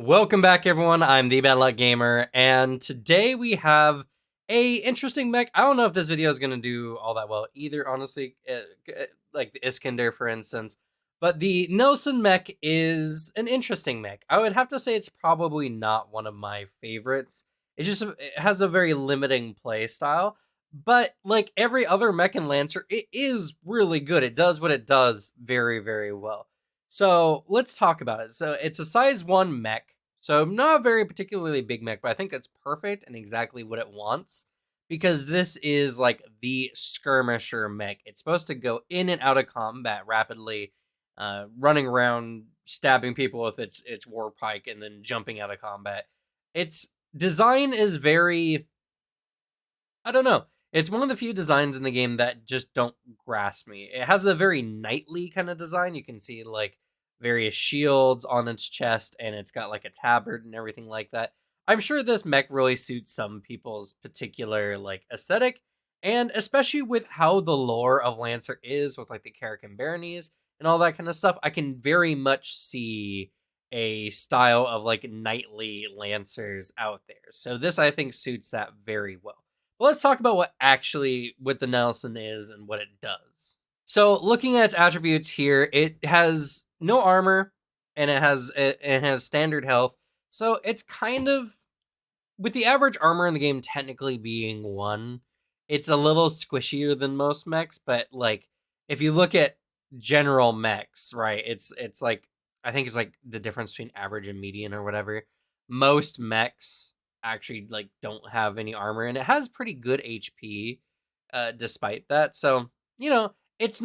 Welcome back, everyone. I'm the Bad Luck Gamer, and today we have a interesting mech. I don't know if this video is gonna do all that well either, honestly. Like the Iskander, for instance, but the Nelson mech is an interesting mech. I would have to say it's probably not one of my favorites. It has a very limiting play style, but like every other mech and Lancer, it is really good. It does what it does very, very well. So let's talk about it. So it's a size 1 mech. So not a very particularly big mech, but I think it's perfect and exactly what it wants. Because this is like the skirmisher mech. It's supposed to go in and out of combat rapidly, running around, stabbing people with its war pike, and then jumping out of combat. Its design is very, I don't know. It's one of the few designs in the game that just don't grasp me. It has a very knightly kind of design. You can see like various shields on its chest, and it's got like a tabard and everything like that. I'm sure this mech really suits some people's particular like aesthetic, and especially with how the lore of Lancer is with like the Carrick and Baronies and all that kind of stuff, I can very much see a style of like knightly Lancers out there. So this I think suits that very well. Well, let's talk about what the Nelson is and what it does. So, looking at its attributes here, it has no armor and it has standard health. So, it's kind of with the average armor in the game technically being 1, it's a little squishier than most mechs, but like if you look at general mechs, right? It's like I think it's like the difference between average and median or whatever. Most mechs actually like don't have any armor and it has pretty good HP despite that. So, it's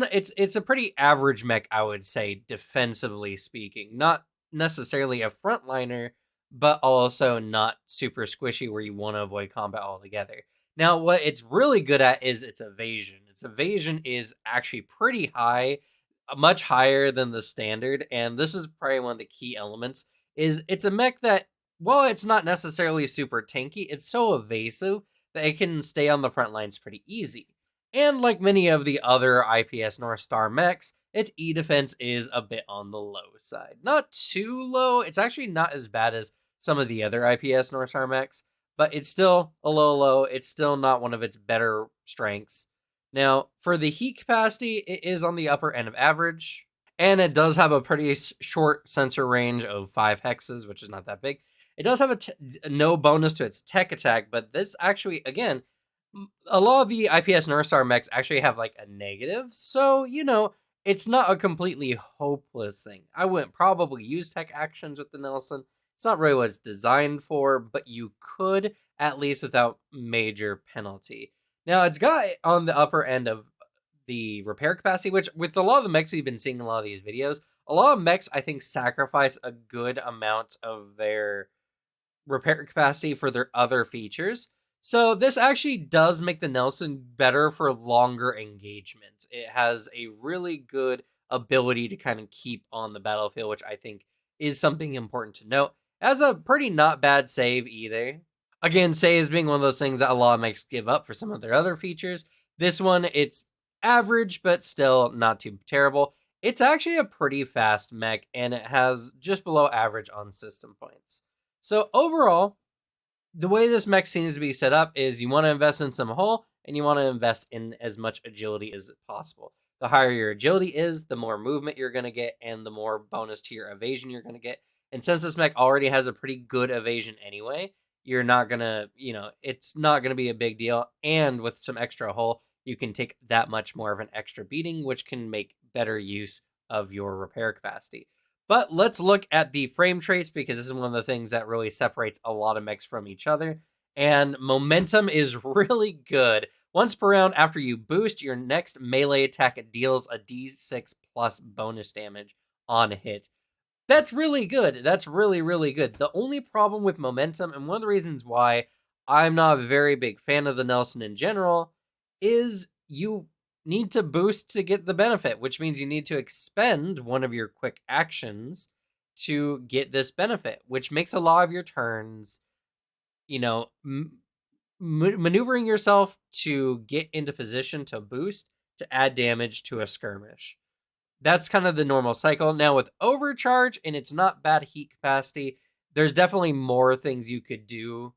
a pretty average mech, I would say, defensively speaking. Not necessarily a frontliner, but also not super squishy where you want to avoid combat altogether. Now, what it's really good at is its evasion. Its evasion is actually pretty high, much higher than the standard, and this is probably one of the key elements. Is it's a mech that, while it's not necessarily super tanky, it's so evasive that it can stay on the front lines pretty easy. And like many of the other IPS North Star mechs, its E defense is a bit on the low side. Not too low. It's actually not as bad as some of the other IPS North Star mechs, but it's still a low. It's still not one of its better strengths. Now, for the heat capacity, it is on the upper end of average, and it does have a pretty short sensor range of 5 hexes, which is not that big. It does have no bonus to its tech attack, but this actually, again, a lot of the IPS North Star mechs actually have like a negative, so it's not a completely hopeless thing. I wouldn't probably use tech actions with the Nelson. It's not really what it's designed for, but you could at least without major penalty. Now it's got on the upper end of the repair capacity, which with a lot of the mechs we've been seeing in a lot of these videos, a lot of mechs I think sacrifice a good amount of their repair capacity for their other features. So this actually does make the Nelson better for longer engagements. It has a really good ability to kind of keep on the battlefield, which I think is something important to note. It has a pretty not bad save either. Again, save being one of those things that a lot of mechs give up for some of their other features. This one, it's average, but still not too terrible. It's actually a pretty fast mech, and it has just below average on system points. So overall, the way this mech seems to be set up is you want to invest in some hull and you want to invest in as much agility as possible. The higher your agility is, the more movement you're going to get and the more bonus to your evasion you're going to get. And since this mech already has a pretty good evasion anyway, you're not going to, it's not going to be a big deal. And with some extra hull, you can take that much more of an extra beating, which can make better use of your repair capacity. But let's look at the frame traits because this is one of the things that really separates a lot of mechs from each other. And momentum is really good. Once per round after you boost, your next melee attack deals a d6 plus bonus damage on hit. That's really good. That's really, really good. The only problem with momentum, and one of the reasons why I'm not a very big fan of the Nelson in general, is you need to boost to get the benefit, which means you need to expend one of your quick actions to get this benefit, which makes a lot of your turns, maneuvering yourself to get into position to boost to add damage to a skirmish. That's kind of the normal cycle. Now with overcharge and it's not bad heat capacity, there's definitely more things you could do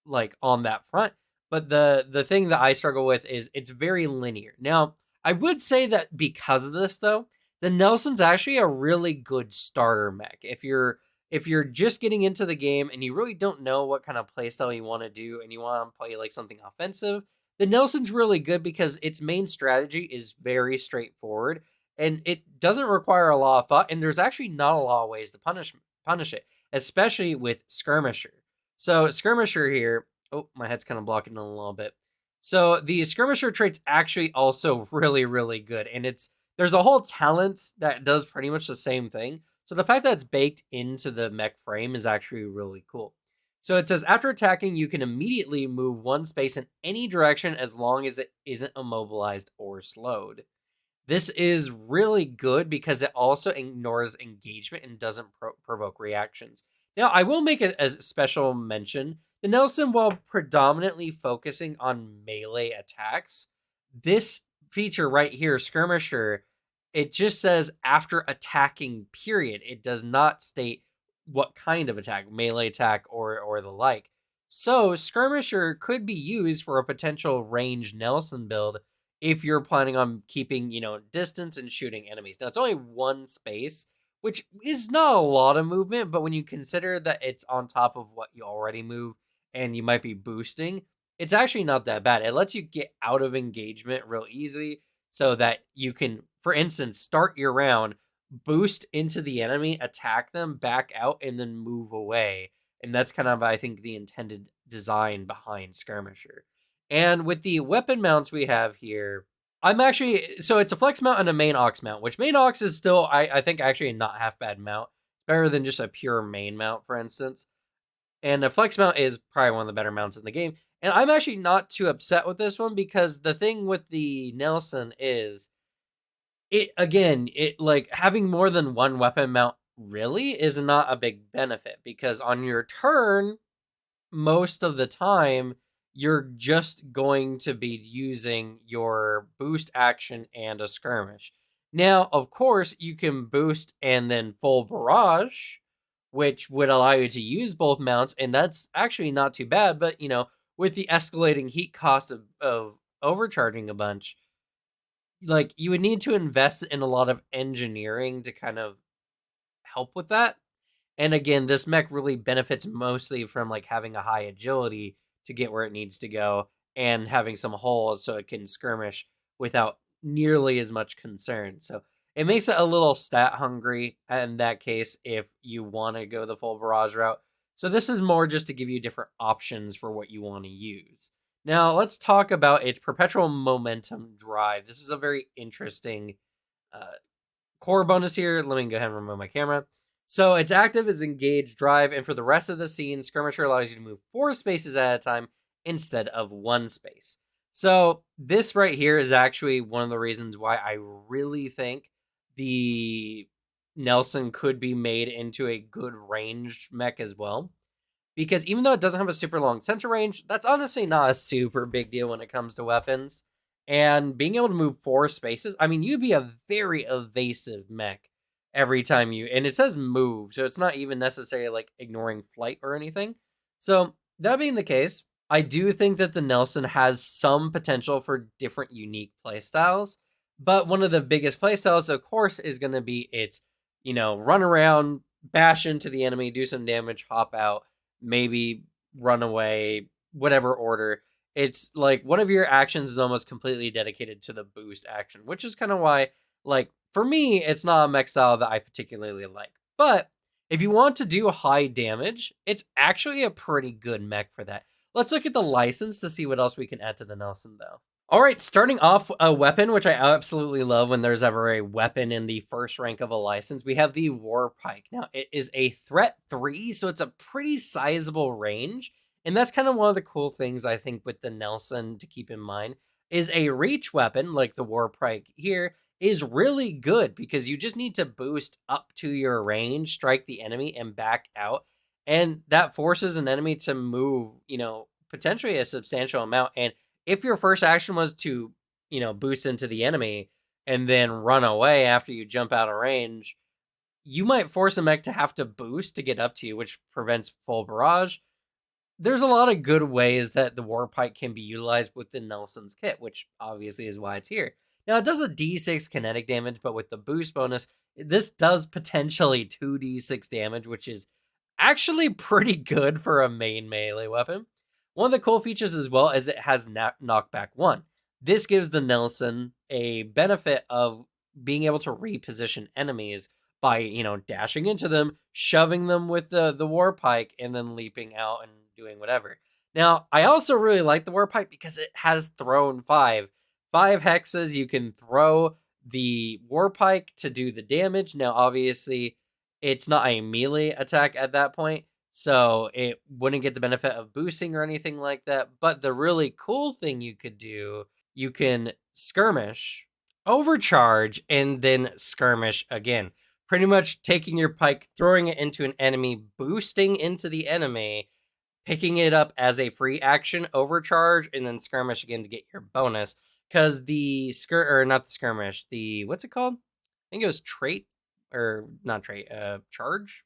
like on that front. But the thing that I struggle with is it's very linear. Now, I would say that because of this though, the Nelson's actually a really good starter mech. If you're just getting into the game and you really don't know what kind of playstyle you want to do and you want to play like something offensive, the Nelson's really good because its main strategy is very straightforward and it doesn't require a lot of thought, and there's actually not a lot of ways to punish it, especially with Skirmisher. So Skirmisher here, oh, my head's kind of blocking it a little bit. So the Skirmisher trait's actually also really, really good. And there's a whole talent that does pretty much the same thing. So the fact that it's baked into the mech frame is actually really cool. So it says, after attacking, you can immediately move one space in any direction as long as it isn't immobilized or slowed. This is really good because it also ignores engagement and doesn't provoke reactions. Now, I will make a special mention. The Nelson, while predominantly focusing on melee attacks, this feature right here, Skirmisher, it just says after attacking, period. It does not state what kind of attack, melee attack or the like. So, Skirmisher could be used for a potential ranged Nelson build if you're planning on keeping, distance and shooting enemies. Now, it's only one space, which is not a lot of movement, but when you consider that it's on top of what you already move and you might be boosting, it's actually not that bad. It lets you get out of engagement real easy so that you can, for instance, start your round, boost into the enemy, attack them, back out, and then move away. And that's kind of, I think, the intended design behind Skirmisher. And with the weapon mounts we have here, so it's a flex mount and a main aux mount, which main aux is still, I think, actually not half bad mount. Better than just a pure main mount, for instance. And a flex mount is probably one of the better mounts in the game. And I'm actually not too upset with this one because the thing with the Nelson is, it like having more than one weapon mount really is not a big benefit because on your turn, most of the time, you're just going to be using your boost action and a skirmish. Now, of course, you can boost and then full barrage, which would allow you to use both mounts, and that's actually not too bad. But, with the escalating heat cost of overcharging a bunch, like, you would need to invest in a lot of engineering to kind of help with that. And again, this mech really benefits mostly from like having a high agility to get where it needs to go and having some holes so it can skirmish without nearly as much concern. So it makes it a little stat hungry in that case if you want to go the full barrage route. So this is more just to give you different options for what you want to use. Now let's talk about its perpetual momentum drive. This is a very interesting core bonus here. Let me go ahead and remove my camera. So its active is engage drive, and for the rest of the scene, Skirmisher allows you to move 4 spaces at a time instead of 1 space. So this right here is actually one of the reasons why I really think the Nelson could be made into a good ranged mech as well. Because even though it doesn't have a super long sensor range, that's honestly not a super big deal when it comes to weapons. And being able to move 4 spaces, I mean, you'd be a very evasive mech every time and it says move, so it's not even necessarily like ignoring flight or anything. So that being the case, I do think that the Nelson has some potential for different unique playstyles, but one of the biggest playstyles, of course, is going to be its, run around, bash into the enemy, do some damage, hop out, maybe run away, whatever order. It's like one of your actions is almost completely dedicated to the boost action, which is kind of why, like, for me, it's not a mech style that I particularly like. But if you want to do high damage, it's actually a pretty good mech for that. Let's look at the license to see what else we can add to the Nelson, though. All right, starting off a weapon, which I absolutely love when there's ever a weapon in the first rank of a license, we have the War Pike. Now, it is a threat 3, so it's a pretty sizable range. And that's kind of one of the cool things, I think, with the Nelson to keep in mind, is a reach weapon, like the War Pike here, is really good because you just need to boost up to your range, strike the enemy, and back out. And that forces an enemy to move, potentially a substantial amount. And if your first action was to, boost into the enemy and then run away after you jump out of range, you might force a mech to have to boost to get up to you, which prevents full barrage. There's a lot of good ways that the Warpike can be utilized within Nelson's kit, which obviously is why it's here. Now, it does a d6 kinetic damage, but with the boost bonus, this does potentially 2d6 damage, which is actually pretty good for a main melee weapon. One of the cool features as well is it has knockback 1. This gives the Nelson a benefit of being able to reposition enemies by, dashing into them, shoving them with the Warpike, and then leaping out and doing whatever. Now, I also really like the Warpike because it has thrown 5. 5 hexes, you can throw the Warpike to do the damage. Now, obviously, it's not a melee attack at that point, so it wouldn't get the benefit of boosting or anything like that. But the really cool thing you could do, you can skirmish, overcharge, and then skirmish again. Pretty much taking your pike, throwing it into an enemy, boosting into the enemy, picking it up as a free action, overcharge, and then skirmish again to get your bonus. Because the not the skirmish, the, what's it called? I think it was trait, or not trait, charge?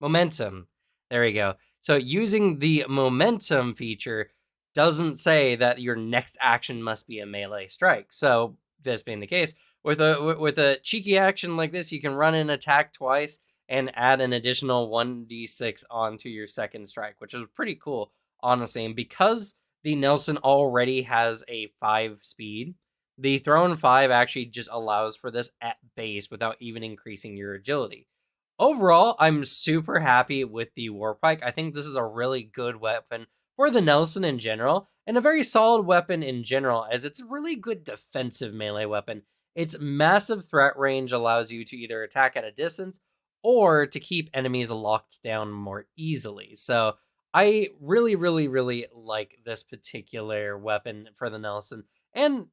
Momentum. There we go. So using the momentum feature doesn't say that your next action must be a melee strike. So this being the case, with a cheeky action like this, you can run an attack twice and add an additional 1d6 onto your second strike, which is pretty cool, honestly. And because the Nelson already has a 5 speed, the thrown 5 actually just allows for this at base without even increasing your agility. Overall, I'm super happy with the Warpike. I think this is a really good weapon for the Nelson in general, and a very solid weapon in general, as it's a really good defensive melee weapon. Its massive threat range allows you to either attack at a distance or to keep enemies locked down more easily. So I really, really, really like this particular weapon for the Nelson. And,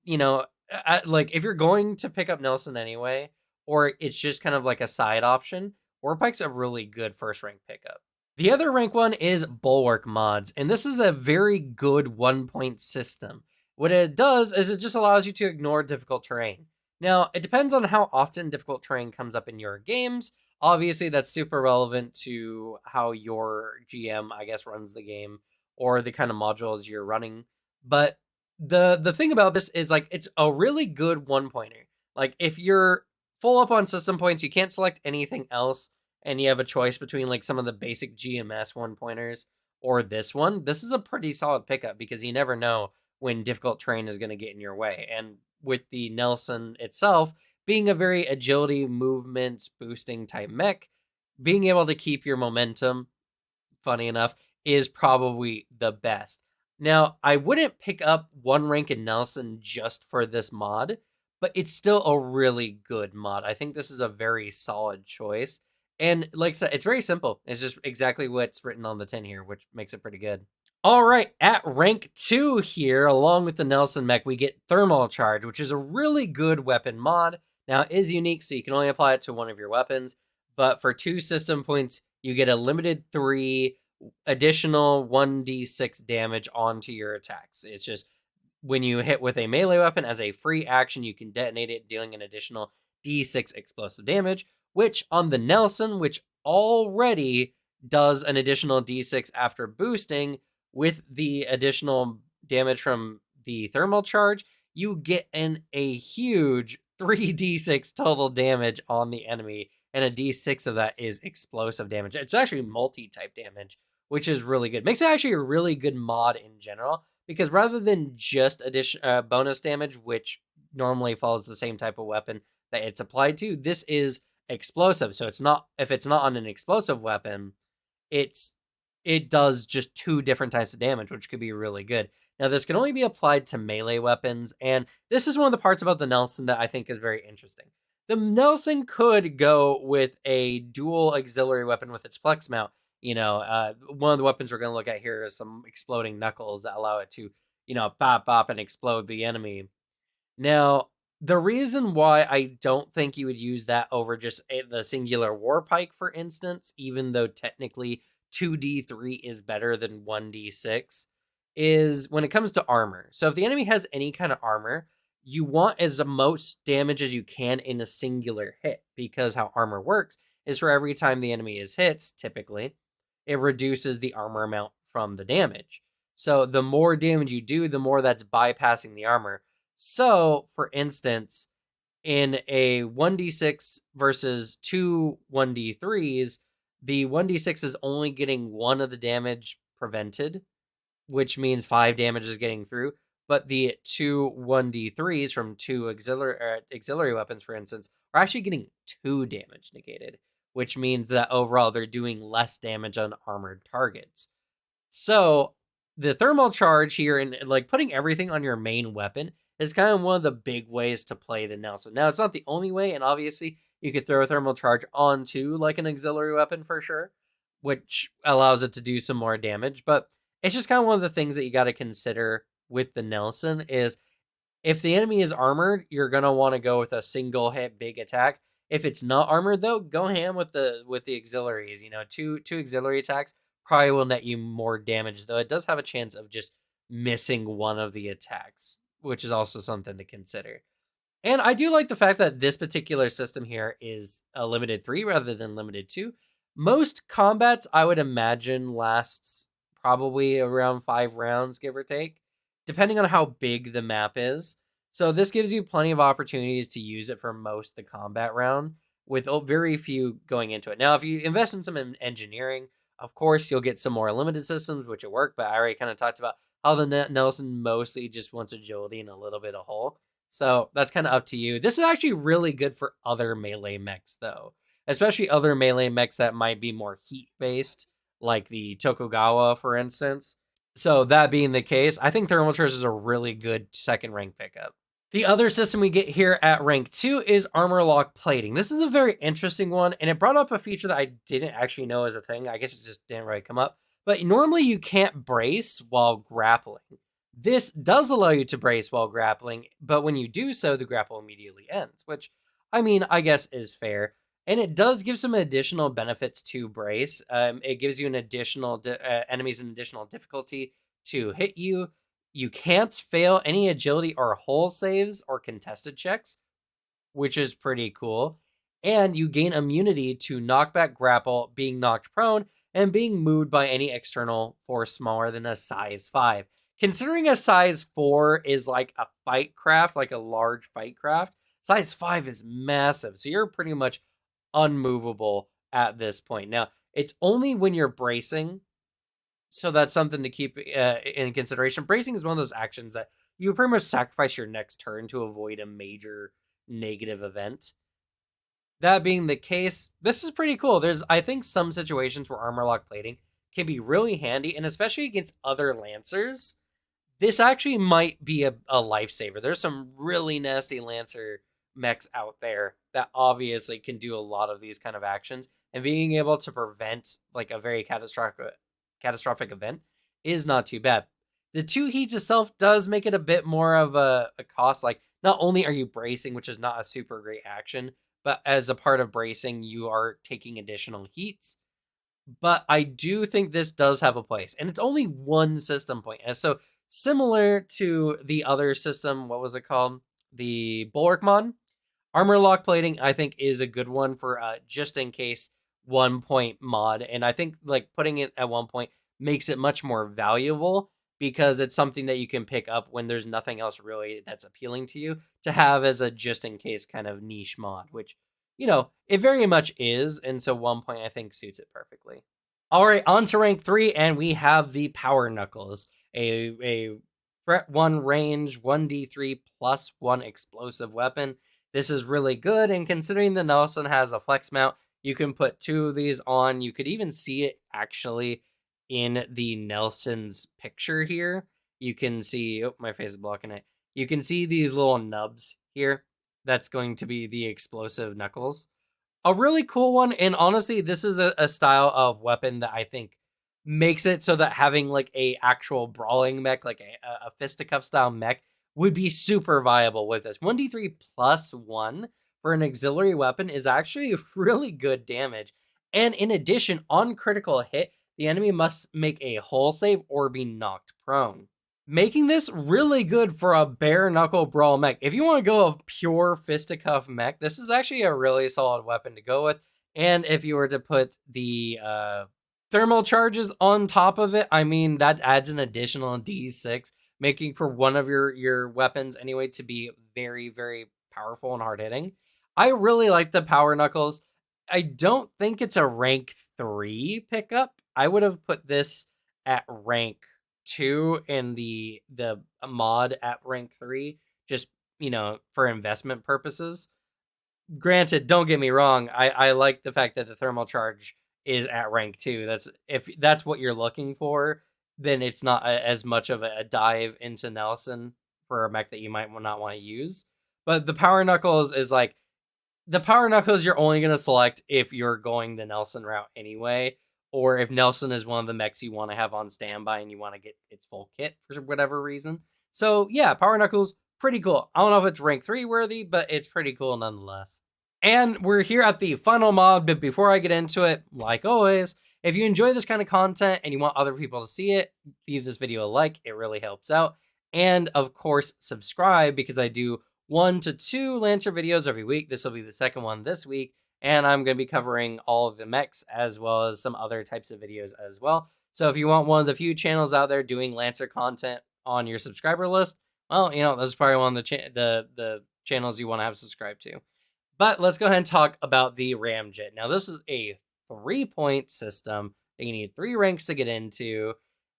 like, if you're going to pick up Nelson anyway, or it's just kind of like a side option, Warpike's a really good first rank pickup. The other rank one is Bulwark mods, and this is a very good 1-point system. What it does is it just allows you to ignore difficult terrain. Now, it depends on how often difficult terrain comes up in your games. Obviously, that's super relevant to how your GM, I guess, runs the game, or the kind of modules you're running. But the thing about this is, like, it's a really good 1-pointer. Like, if you're full up on system points, you can't select anything else, and you have a choice between, like, some of the basic GMS 1-pointers or this one, this is a pretty solid pickup because you never know when difficult terrain is going to get in your way. And with the Nelson itself being a very agility, movements boosting type mech, being able to keep your momentum, funny enough, is probably the best. Now, I wouldn't pick up 1 rank in Nelson just for this mod, but it's still a really good mod. I think this is a very solid choice. And like I said, it's very simple. It's just exactly what's written on the tin here, which makes it pretty good. All right, at rank 2 here, along with the Nelson mech, we get Thermal Charge, which is a really good weapon mod. Now, it is unique, so you can only apply it to one of your weapons. But for 2 system points, you get a limited 3 additional 1d6 damage onto your attacks. It's just when you hit with a melee weapon as a free action, you can detonate it, dealing an additional d6 explosive damage, which on the Nelson, which already does an additional d6 after boosting, with the additional damage from the thermal charge, you get a huge 3d6 total damage on the enemy, and a d6 of that is explosive damage. It's actually multi-type damage, which is really good. Makes it actually a really good mod in general, because rather than just bonus damage, which normally follows the same type of weapon that it's applied to, this is explosive. So it's not, if it's not on an explosive weapon, it does just 2 different types of damage, which could be really good. Now, this can only be applied to melee weapons, and this is one of the parts about the Nelson that I think is very interesting. The Nelson could go with a dual auxiliary weapon with its flex mount. One of the weapons we're going to look at here is some exploding knuckles that allow it to, pop, pop, and explode the enemy. Now, the reason why I don't think you would use that over just the singular Warpike, for instance, even though technically 2d3 is better than 1d6, is when it comes to armor. So if the enemy has any kind of armor, you want as most damage as you can in a singular hit, because how armor works is for every time the enemy is hit, typically, it reduces the armor amount from the damage. So the more damage you do, the more that's bypassing the armor. So, for instance, in a 1d6 versus two 1d3s, the 1d6 is only getting one of the damage prevented, which means 5 damage is getting through. But the two 1d3s from two auxiliary weapons, for instance, are actually getting 2 damage negated, which means that overall they're doing less damage on armored targets. So the thermal charge here and like putting everything on your main weapon is kind of one of the big ways to play the Nelson. Now, it's not the only way, and obviously you could throw a thermal charge onto like an auxiliary weapon for sure, which allows it to do some more damage. But it's just kind of one of the things that you got to consider with the Nelson is if the enemy is armored, you're gonna want to go with a single hit big attack. If it's not armored though, go ham with the auxiliaries. You know, two auxiliary attacks probably will net you more damage, though it does have a chance of just missing one of the attacks, which is also something to consider. And I do like the fact that this particular system here is a limited 3 rather than limited 2. Most combats, I would imagine, lasts probably around 5 rounds, give or take, depending on how big the map is. So this gives you plenty of opportunities to use it for most of the combat round, with very few going into it. Now, if you invest in some engineering, of course, you'll get some more limited systems, which will work, but I already kind of talked about how the Nelson mostly just wants agility and a little bit of hull. So that's kind of up to you. This is actually really good for other melee mechs, though, especially other melee mechs that might be more heat-based, like the Tokugawa, for instance. So that being the case, I think Thermal Charge is a really good second rank pickup. The other system we get here at rank 2 is Armor Lock Plating. This is a very interesting one, and it brought up a feature that I didn't actually know as a thing. I guess it just didn't really come up. But normally you can't brace while grappling. This does allow you to brace while grappling, but when you do so, the grapple immediately ends, which, I mean, I guess is fair. And it does give some additional benefits to brace. It gives you an additional enemies an additional difficulty to hit you. You can't fail any agility or hull saves or contested checks, which is pretty cool. And you gain immunity to knockback, grapple, being knocked prone, and being moved by any external force smaller than a size 5. Considering a size 4 is like a fight craft, like a large fight craft, size 5 is massive. So you're pretty much unmovable at this point. Now, it's only when you're bracing, so that's something to keep in consideration. Bracing is one of those actions that you pretty much sacrifice your next turn to avoid a major negative event. That being the case, this is pretty cool. There's, I think, some situations where armor lock plating can be really handy, and especially against other Lancers, this actually might be a lifesaver. There's some really nasty Lancer mechs out there that obviously can do a lot of these kind of actions, and being able to prevent like a very catastrophic event is not too bad. The 2 heats itself does make it a bit more of a cost. Like, not only are you bracing, which is not a super great action, but as a part of bracing, you are taking additional heats. But I do think this does have a place, and it's only one system point. And so similar to the other system, what was it called? The Bulwark Mod. Armor lock plating, I think, is a good one for just in case 1 point mod. And I think like putting it at 1 point makes it much more valuable because it's something that you can pick up when there's nothing else really that's appealing to you to have as a just in case kind of niche mod, which, you know, it very much is. And so 1 point, I think, suits it perfectly. All right, on to rank 3, and we have the Power Knuckles, a threat 1 range, 1d3 plus 1 explosive weapon. This is really good, and considering the Nelson has a flex mount, you can put 2 of these on. You could even see it actually in the Nelson's picture here. You can see, oh, my face is blocking it. You can see these little nubs here. That's going to be the explosive knuckles. A really cool one, and honestly, this is a style of weapon that I think makes it so that having like a actual brawling mech, like a fisticuff style mech, would be super viable with this. 1d3 plus 1 for an auxiliary weapon is actually really good damage. And in addition, on critical hit, the enemy must make a hull save or be knocked prone. making this really good for a bare knuckle brawl mech. If you want to go a pure fisticuff mech, this is actually a really solid weapon to go with. And if you were to put the thermal charges on top of it, I mean, that adds an additional D6, making for one of your weapons anyway to be very, very powerful and hard hitting. I really like the power knuckles. I don't think it's a rank 3 pickup. I would have put this at rank 2 and the mod at rank 3, just, for investment purposes. Granted, don't get me wrong, I like the fact that the thermal charge is at rank 2. That's, if that's what you're looking for, then it's not as much of a dive into Nelson for a mech that you might not want to use. But the power knuckles is like, the power knuckles you're only going to select if you're going the Nelson route anyway, or if Nelson is one of the mechs you want to have on standby and you want to get its full kit for whatever reason. So yeah, power knuckles, pretty cool. I don't know if it's rank 3 worthy, but it's pretty cool nonetheless. And we're here at the final mod, but before I get into it, like always, if you enjoy this kind of content and you want other people to see it, leave this video a like, it really helps out. And of course, subscribe, because I do 1 to 2 Lancer videos every week. This will be the second one this week, and I'm going to be covering all of the mechs as well as some other types of videos as well. So if you want one of the few channels out there doing Lancer content on your subscriber list, well, that's probably one of the channels you want to have subscribed to. But let's go ahead and talk about the Ramjet. Now, this is a 3-point system that you need 3 ranks to get into,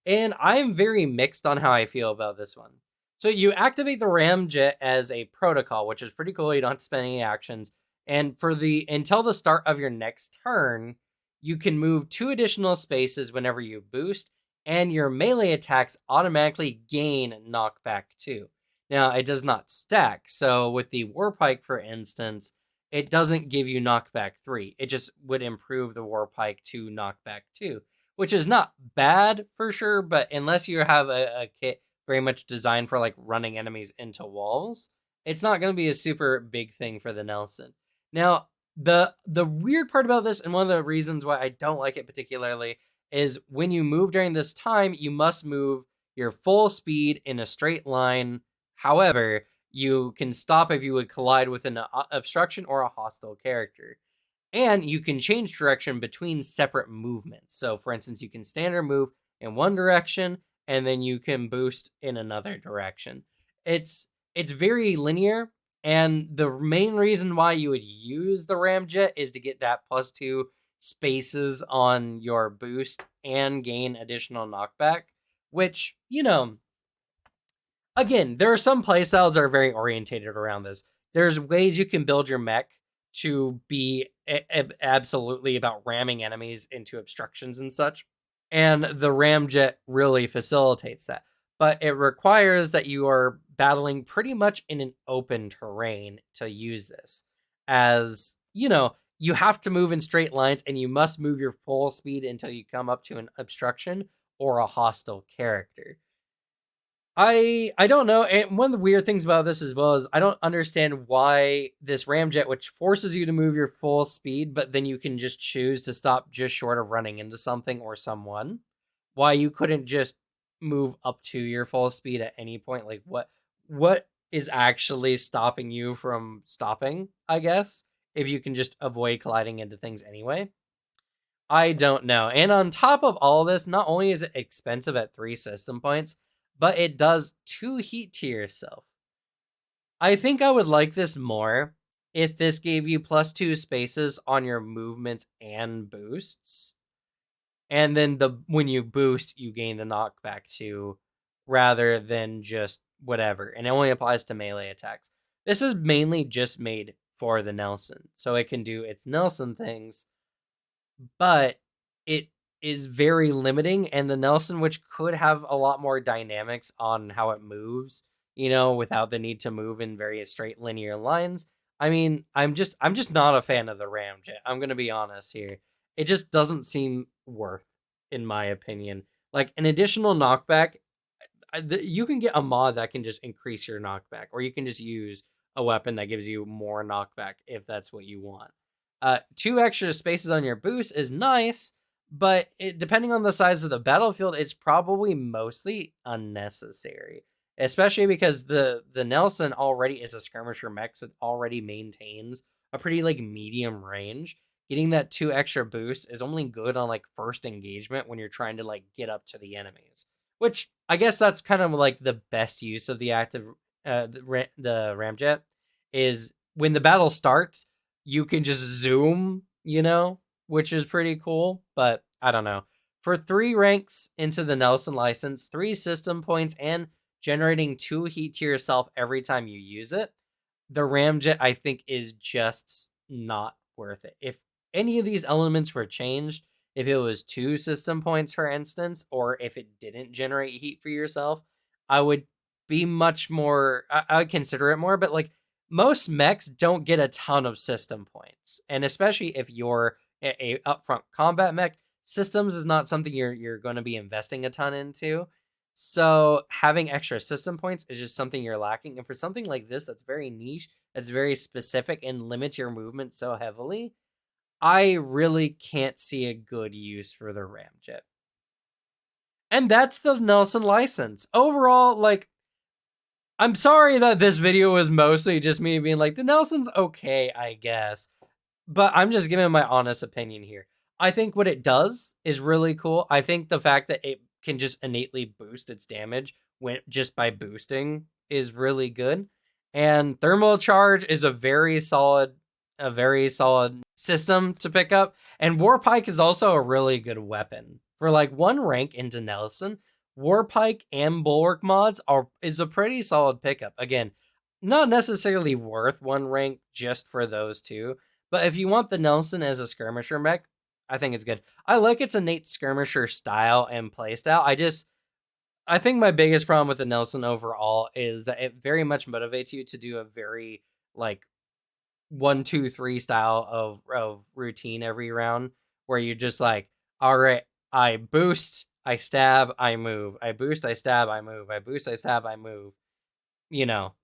and I'm very mixed on how I feel about this one. So you activate the Ramjet as a protocol, which is pretty cool. You don't have to spend any actions. And until the start of your next turn, you can move 2 additional spaces whenever you boost, and your melee attacks automatically gain knockback 2. Now, it does not stack. So with the Warpike, for instance, it doesn't give you knockback 3. It just would improve the Warpike to knockback 2, which is not bad for sure, but unless you have a kit very much designed for like running enemies into walls, it's not going to be a super big thing for the Nelson. Now, the weird part about this, and one of the reasons why I don't like it particularly, is when you move during this time, you must move your full speed in a straight line. However, you can stop if you would collide with an obstruction or a hostile character. And you can change direction between separate movements. So, for instance, you can standard move in one direction, and then you can boost in another direction. It's very linear, and the main reason why you would use the Ramjet is to get that +2 spaces on your boost and gain additional knockback, which, again, there are some playstyles that are very orientated around this. There's ways you can build your mech to be absolutely about ramming enemies into obstructions and such. And the Ramjet really facilitates that. But it requires that you are battling pretty much in an open terrain to use this. As, you have to move in straight lines, and you must move your full speed until you come up to an obstruction or a hostile character. I don't know, and one of the weird things about this as well is I don't understand why this Ramjet, which forces you to move your full speed, but then you can just choose to stop just short of running into something or someone, why you couldn't just move up to your full speed at any point. Like, what is actually stopping you from stopping, I guess, if you can just avoid colliding into things anyway? I don't know. And on top of all this, not only is it expensive at 3 system points, but it does 2 heat to yourself. I think I would like this more if this gave you +2 spaces on your movements and boosts. And then when you boost, you gain the knockback 2, rather than just whatever. And it only applies to melee attacks. This is mainly just made for the Nelson, so it can do its Nelson things, but it is very limiting, and the Nelson, which could have a lot more dynamics on how it moves, without the need to move in very straight linear lines. I mean, I'm just not a fan of the Ramjet. I'm gonna be honest here. It just doesn't seem worth, in my opinion. Like, an additional knockback, you can get a mod that can just increase your knockback, or you can just use a weapon that gives you more knockback if that's what you want. 2 extra spaces on your boost is nice, But depending on the size of the battlefield, it's probably mostly unnecessary. Especially because the Nelson already is a skirmisher mech, so it already maintains a pretty like medium range. Getting that 2 extra boost is only good on like first engagement when you're trying to like get up to the enemies. Which I guess that's kind of like the best use of the active the ramjet is when the battle starts, you can just zoom, which is pretty cool, but I don't know. For 3 ranks into the Nelson license, 3 system points, and generating 2 heat to yourself every time you use it, the ramjet I think is just not worth it. If any of these elements were changed, if it was 2 system points for instance, or if it didn't generate heat for yourself, I would be much more I would consider it more, but like most mechs don't get a ton of system points. And especially if you're a upfront combat mech, systems is not something you're going to be investing a ton into. So having extra system points is just something you're lacking. And for something like this that's very niche, that's very specific and limits your movement so heavily, I really can't see a good use for the ramjet. And that's the Nelson license. Overall, like, I'm sorry that this video was mostly just me being like, the Nelson's okay, I guess. But I'm just giving my honest opinion here. I think what it does is really cool. I think the fact that it can just innately boost its damage just by boosting is really good. And thermal charge is a very solid system to pick up. And Warpike is also a really good weapon. For like 1 rank into Nelson, Warpike and Bulwark mods is a pretty solid pickup. Again, not necessarily worth 1 rank just for those 2. But if you want the Nelson as a skirmisher mech, I think it's good. I like its innate skirmisher style and playstyle. I think my biggest problem with the Nelson overall is that it very much motivates you to do a very like 1, 2, 3 style of routine every round, where you're just like, all right, I boost, I stab, I move. I boost, I stab, I move. I boost, I stab, I move.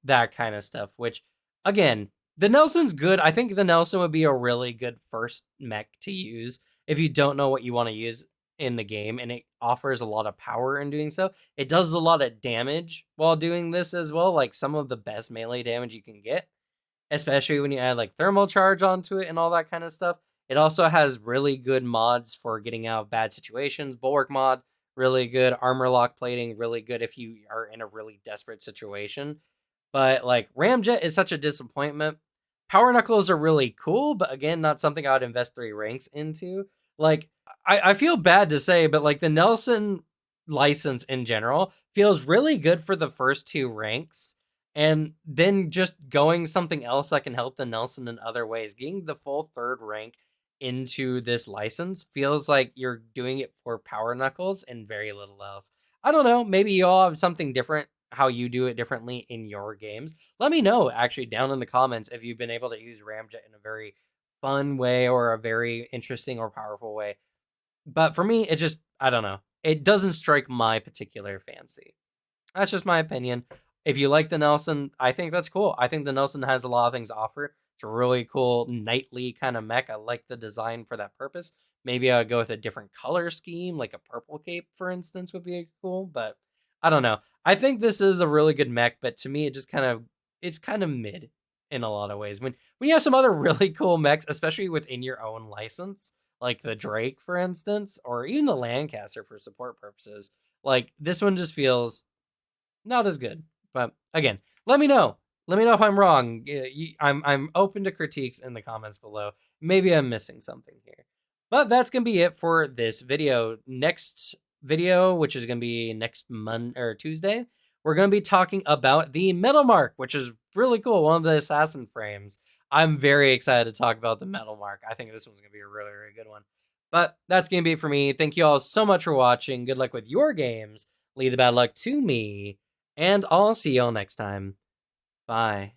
That kind of stuff. Which, again, the Nelson's good. I think the Nelson would be a really good first mech to use if you don't know what you want to use in the game, and it offers a lot of power in doing so. It does a lot of damage while doing this as well, like some of the best melee damage you can get, especially when you add like thermal charge onto it and all that kind of stuff. It also has really good mods for getting out of bad situations. Bulwark mod, really good. Armor lock plating, really good if you are in a really desperate situation. But like Ramjet is such a disappointment. Power Knuckles are really cool, but again, not something I would invest 3 ranks into. Like, I feel bad to say, but like the Nelson license in general feels really good for the first 2 ranks. And then just going something else that can help the Nelson in other ways. Getting the full 3rd rank into this license feels like you're doing it for Power Knuckles and very little else. I don't know. Maybe you all have something different, how you do it differently in your games. Let me know actually down in the comments if you've been able to use Ramjet in a very fun way or a very interesting or powerful way. But for me, it just, I don't know. It doesn't strike my particular fancy. That's just my opinion. If you like the Nelson, I think that's cool. I think the Nelson has a lot of things to offer. It's a really cool knightly kind of mech. I like the design for that purpose. Maybe I would go with a different color scheme, like a purple cape, for instance, would be cool. But I don't know. I think this is a really good mech, but to me, it's kind of mid in a lot of ways. When you have some other really cool mechs, especially within your own license, like the Drake, for instance, or even the Lancaster for support purposes, like this one just feels not as good. But again, let me know. Let me know if I'm wrong. I'm open to critiques in the comments below. Maybe I'm missing something here. But that's going to be it for this video. Next video, which is going to be next Monday or Tuesday, we're going to be talking about the Metal Mark, which is really cool. One of the assassin frames. I'm very excited to talk about the Metal Mark. I think this one's going to be a really, really good one. But that's going to be it for me. Thank you all so much for watching. Good luck with your games. Leave the bad luck to me. And I'll see y'all next time. Bye.